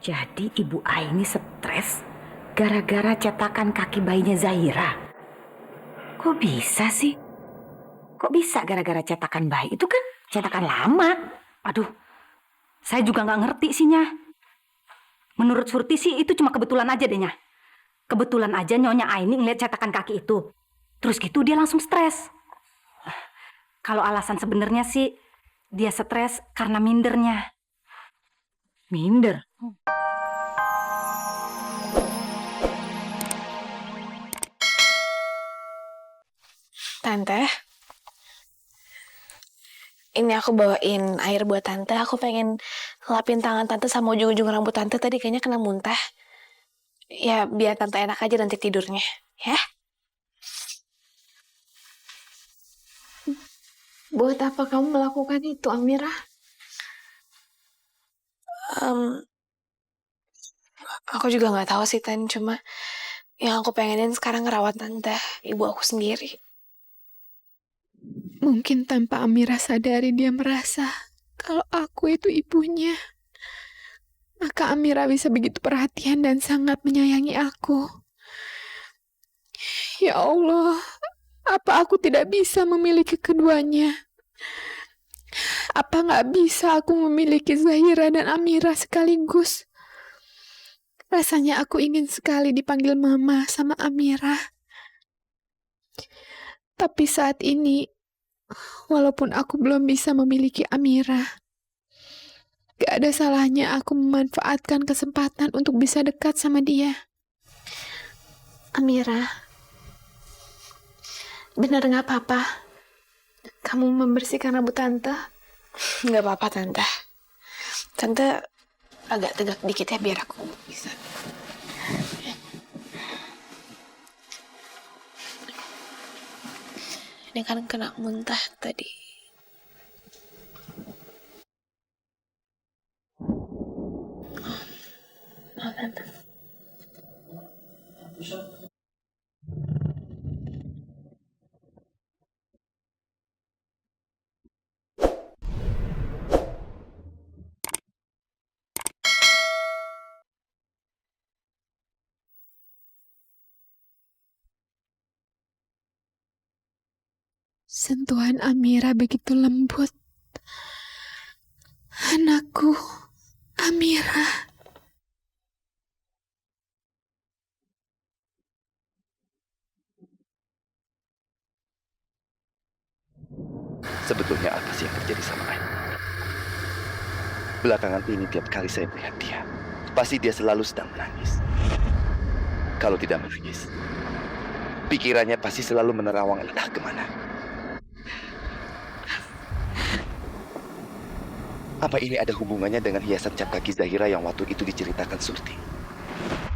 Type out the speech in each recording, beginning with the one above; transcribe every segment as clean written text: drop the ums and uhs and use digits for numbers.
Jadi Ibu Aini stres gara-gara cetakan kaki bayinya Zahira. Kok bisa sih? Kok bisa gara-gara cetakan bayi? Itu kan cetakan lama. Aduh, saya juga nggak ngerti sih, Nya. Menurut Surti sih itu cuma kebetulan aja deh, Nya. Kebetulan aja Nyonya Aini ngeliat cetakan kaki itu. Terus gitu dia langsung stres. Kalau alasan sebenarnya sih dia stres karena mindernya. Minder. Tante, ini aku bawain air buat tante. Aku pengen lapin tangan tante sama ujung-ujung rambut tante. Tadi kayaknya kena muntah. Ya, biar tante enak aja nanti tidurnya. Ya? Buat apa kamu melakukan itu, Amira? Aku juga nggak tahu sih, Tan. Cuma yang aku pengenin sekarang ngerawat tante, ibu aku sendiri. Mungkin tanpa Amira sadari dia merasa kalau aku itu ibunya. Maka Amira bisa begitu perhatian dan sangat menyayangi aku. Ya Allah, apa aku tidak bisa memiliki keduanya? Apa nggak bisa aku memiliki Zahira dan Amira sekaligus? Rasanya aku ingin sekali dipanggil Mama sama Amira. Tapi saat ini, walaupun aku belum bisa memiliki Amira, gak ada salahnya aku memanfaatkan kesempatan untuk bisa dekat sama dia. Amira, benar gak apa-apa kamu membersihkan rambut tante? Nggak apa-apa, tante. Tante agak tegak dikit ya biar aku bisa. Ini kan kena muntah tadi. Oh, tante. Sentuhan Amira begitu lembut. Anakku, Amira. Sebetulnya apa sih yang terjadi sama Aini? Belakangan ini tiap kali saya melihat dia, pasti dia selalu sedang menangis. Kalau tidak menangis, pikirannya pasti selalu menerawang entah kemana. Apa ini ada hubungannya dengan hiasan cap kaki Zahira yang waktu itu diceritakan Surti?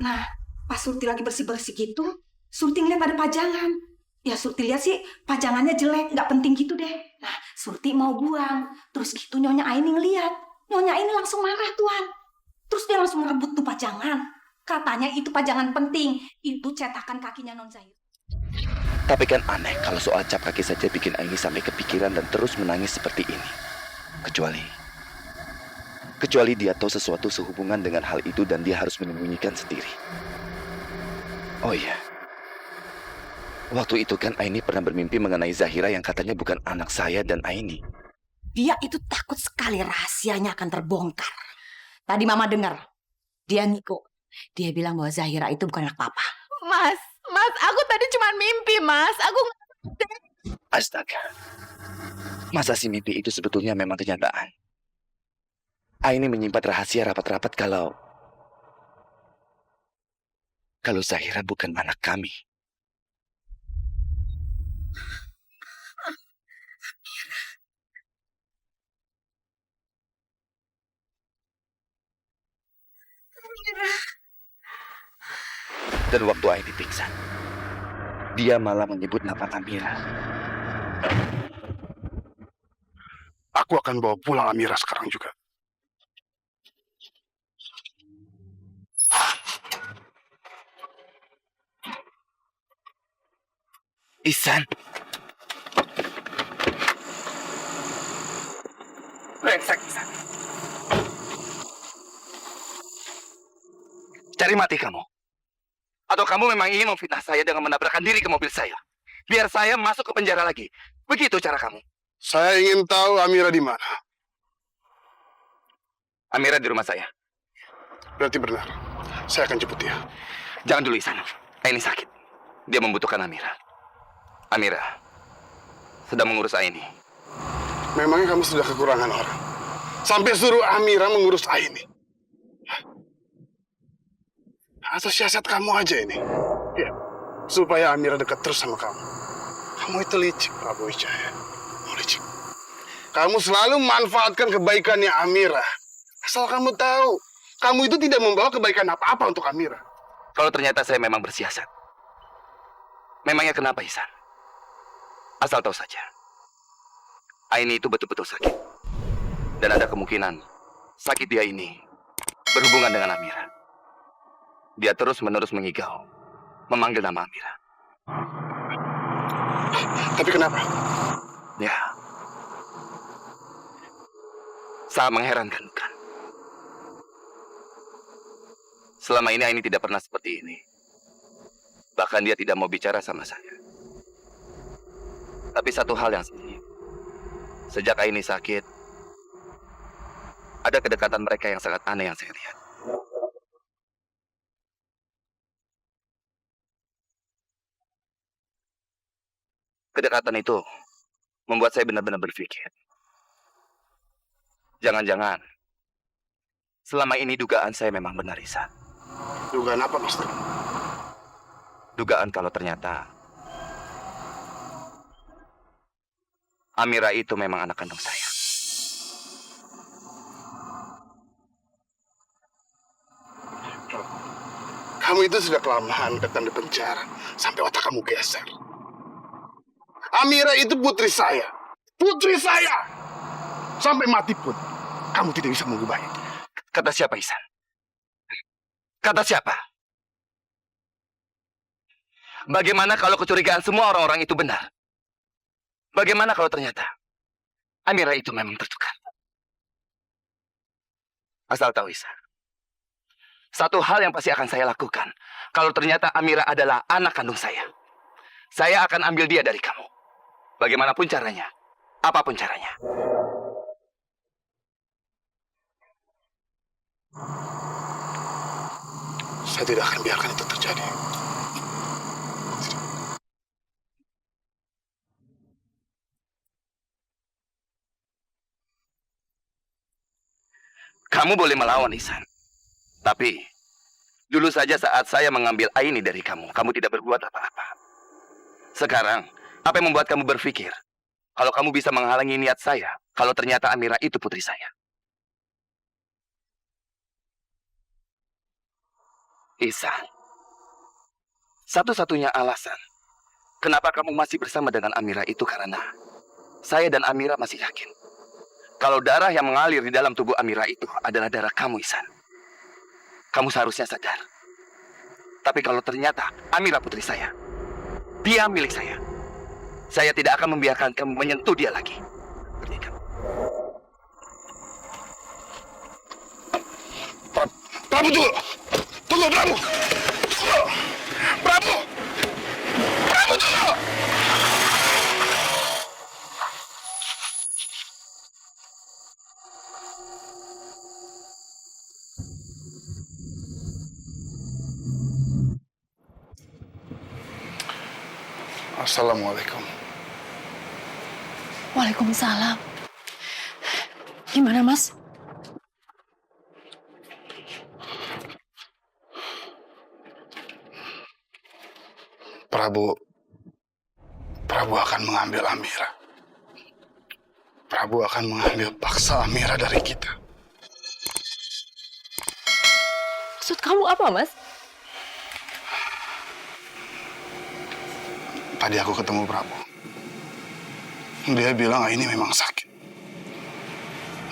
Nah, pas Surti lagi bersih-bersih gitu, Surti ngeliat ada pajangan. Ya Surti lihat sih pajangannya jelek, nggak penting gitu deh. Nah, Surti mau buang. Terus gitu Nyonya Aini ngeliat. Nyonya Aini langsung marah, Tuan. Terus dia langsung ngerebut tuh pajangan. Katanya itu pajangan penting. Itu cetakan kakinya Non Zahira. Tapi kan aneh kalau soal cap kaki saja bikin Aini sampai kepikiran dan terus menangis seperti ini. Kecuali dia tahu sesuatu sehubungan dengan hal itu dan dia harus menyembunyikan sendiri. Oh iya. Waktu itu kan Aini pernah bermimpi mengenai Zahira yang katanya bukan anak saya dan Aini. Dia itu takut sekali rahasianya akan terbongkar. Tadi Mama dengar. Dia Niko. Dia bilang bahwa Zahira itu bukan anak Papa. Mas, aku tadi cuma mimpi, Mas. Aku... Astaga. Masa si mimpi itu sebetulnya memang kenyataan? Aini menyimpan rahasia rapat-rapat kalau Zahira bukan anak kami. Dan waktu Aini pingsan, dia malah menyebut nama Amira. Aku akan bawa pulang Amira sekarang juga. Ihsan. Brengsek, Ihsan. Cari mati kamu. Atau kamu memang ingin memfitnah saya dengan menabrakkan diri ke mobil saya? Biar saya masuk ke penjara lagi. Begitu cara kamu. Saya ingin tahu Amira di mana. Amira di rumah saya. Berarti benar. Saya akan jemput dia. Jangan dulu Ihsan. Aini sakit. Dia membutuhkan Amira. Amira sedang mengurus Aini. Memangnya kamu sudah kekurangan orang? Sampai suruh Amira mengurus Aini. Atau siasat kamu aja ini? Ya, supaya Amira dekat terus sama kamu. Kamu itu licik, Prabu Wijaya. Kamu licik. Kamu selalu manfaatkan kebaikannya Amira. Asal kamu tahu, kamu itu tidak membawa kebaikan apa-apa untuk Amira. Kalau ternyata saya memang bersiasat, memangnya kenapa Ihsan? Asal tahu saja, Aini itu betul-betul sakit. Dan ada kemungkinan sakit dia ini berhubungan dengan Amira. Dia terus-menerus mengigau, memanggil nama Amira. Tapi kenapa? Ya, sangat mengherankan, bukan? Selama ini Aini tidak pernah seperti ini. Bahkan dia tidak mau bicara sama saya. Tapi satu hal yang pasti, sejak Aini sakit, ada kedekatan mereka yang sangat aneh yang saya lihat. Kedekatan itu membuat saya benar-benar berpikir. Jangan-jangan selama ini dugaan saya memang benar, Ihsan. Dugaan apa, Master? Dugaan kalau ternyata Amira itu memang anak kandung saya. Kamu itu sudah kelamaan datang di penjara sampai otak kamu geser. Amira itu putri saya. Putri saya. Sampai mati pun kamu tidak bisa mengubah itu. Kata siapa, Ihsan? Kata siapa? Bagaimana kalau kecurigaan semua orang-orang itu benar? Bagaimana kalau ternyata Amira itu memang tertukar? Asal tahu, Ihsan, satu hal yang pasti akan saya lakukan. Kalau ternyata Amira adalah anak kandung saya akan ambil dia dari kamu. Bagaimanapun caranya, apapun caranya. Saya tidak akan biarkan itu terjadi. Kamu boleh melawan, Ihsan. Tapi, dulu saja saat saya mengambil Aini dari kamu, kamu tidak berbuat apa-apa. Sekarang, apa yang membuat kamu berpikir kalau kamu bisa menghalangi niat saya kalau ternyata Amira itu putri saya? Ihsan, satu-satunya alasan kenapa kamu masih bersama dengan Amira itu karena saya dan Amira masih yakin kalau darah yang mengalir di dalam tubuh Amira itu adalah darah kamu, Ihsan. Kamu seharusnya sadar. Tapi kalau ternyata Amira putri saya, dia milik saya tidak akan membiarkan kamu menyentuh dia lagi. Ngerti kan? Prabu, tunggu! Tunggu, Prabu! Tunggu! Prabu! Prabu, tunggu! Assalamualaikum. Waalaikumsalam. Gimana, Mas? Prabu akan mengambil Amira. Prabu akan mengambil paksa Amira dari kita. Maksud kamu apa, Mas? Tadi aku ketemu Prabu. Dia bilang Aini memang sakit.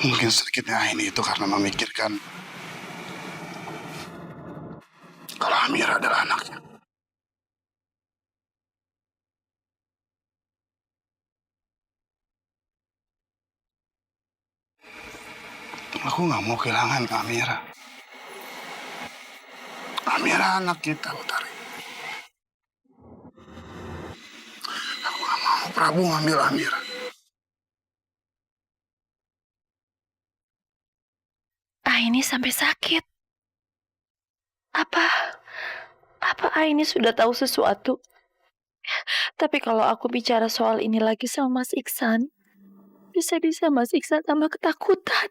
Mungkin sakitnya Aini itu karena memikirkan kalau Amira adalah anaknya. Aku nggak mau kehilangan Amira. Amira anak kita, Utari. Aku gak mau Prabu ngambil Amira. Aini sampai sakit. Apa Aini sudah tahu sesuatu? Tapi kalau aku bicara soal ini lagi sama Mas Iksan, bisa-bisa Mas Iksan tambah ketakutan.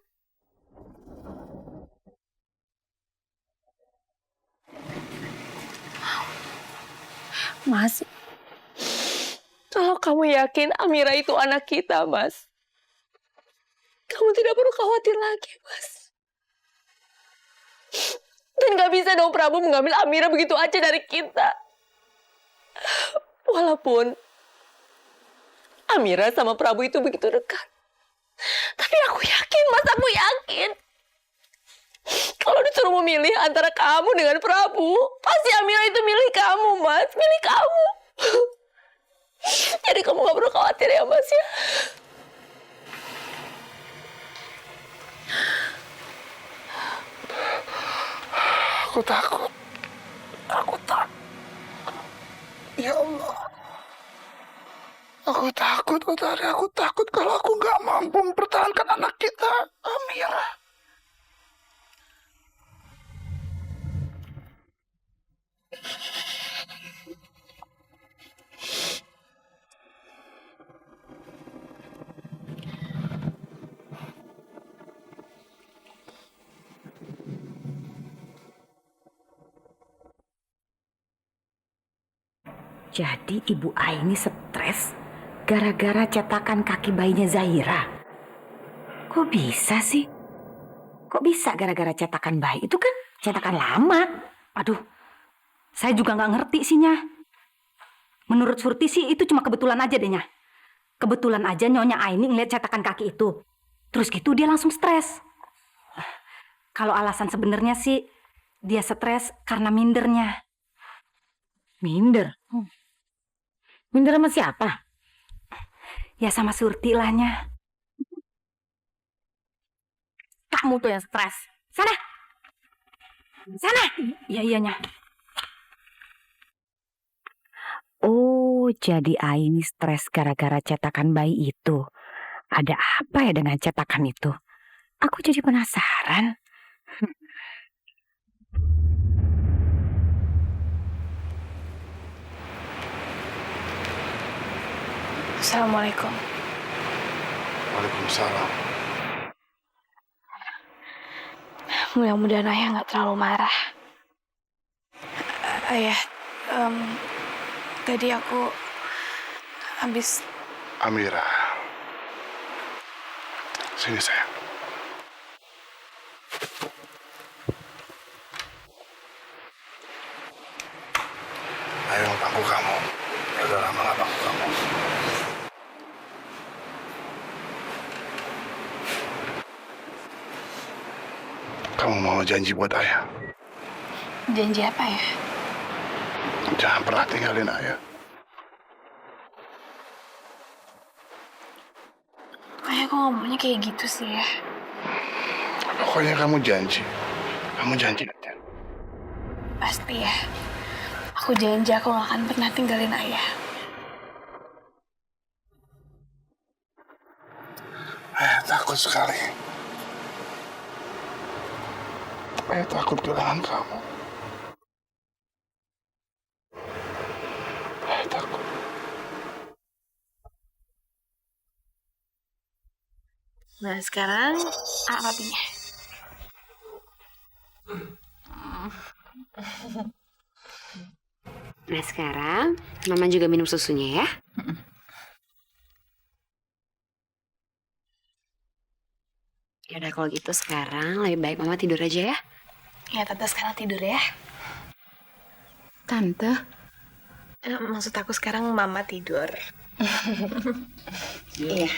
Mas, kalau kamu yakin Amira itu anak kita, Mas, kamu tidak perlu khawatir lagi, Mas. Dan gak bisa dong Prabu mengambil Amira begitu aja dari kita. Walaupun Amira sama Prabu itu begitu dekat. Tapi aku yakin, Mas, aku yakin. Kalau disuruh memilih antara kamu dengan Prabu, pasti Amira itu milih kamu, Mas. Milih kamu. Jadi kamu gak perlu khawatir ya, Mas, ya. Aku takut. Aku takut. Ya Allah. Aku takut, Utari. Aku takut kalau aku gak mampu mempertahankan anak kita, Amira. Jadi Ibu Aini stres gara-gara cetakan kaki bayinya Zahira. Kok bisa sih? Kok bisa gara-gara cetakan bayi? Itu kan cetakan lama. Aduh, saya juga nggak ngerti sihnya. Menurut Surti sih itu cuma kebetulan aja deh, Nya. Kebetulan aja Nyonya Aini ngeliat cetakan kaki itu. Terus gitu dia langsung stres. Kalau alasan sebenarnya sih dia stres karena mindernya. Minder? Minder sama siapa? Ya sama Surti lah, Nya. Kamu tuh yang stres. Sana! Sana! Iya, Nya. Oh, jadi Aini stres gara-gara cetakan bayi itu. Ada apa ya dengan cetakan itu? Aku jadi penasaran. Assalamualaikum. Waalaikumsalam. Mudah-mudahan ayah nggak terlalu marah. Ayah, tadi aku habis. Amira. Sini, sayang. Ayo, bangku kamu. Udah lama gak bangku kamu. Kamu mau janji buat ayah? Janji apa ya? Jangan pernah tinggalin ayah. Ayah kok ngomongnya kayak gitu sih ya? Pokoknya kamu janji. Kamu janji aja. Pasti ya. Aku janji aku gak akan pernah tinggalin ayah. Ayah takut sekali. Ayah takut kehilangan kamu. Ayah takut. Nah sekarang rapinya. Nah sekarang Mama juga minum susunya ya. Ya udah kalau gitu sekarang lebih baik Mama tidur aja ya. Ya tante sekarang tidur ya. Tante. Maksud aku sekarang Mama tidur. Iya.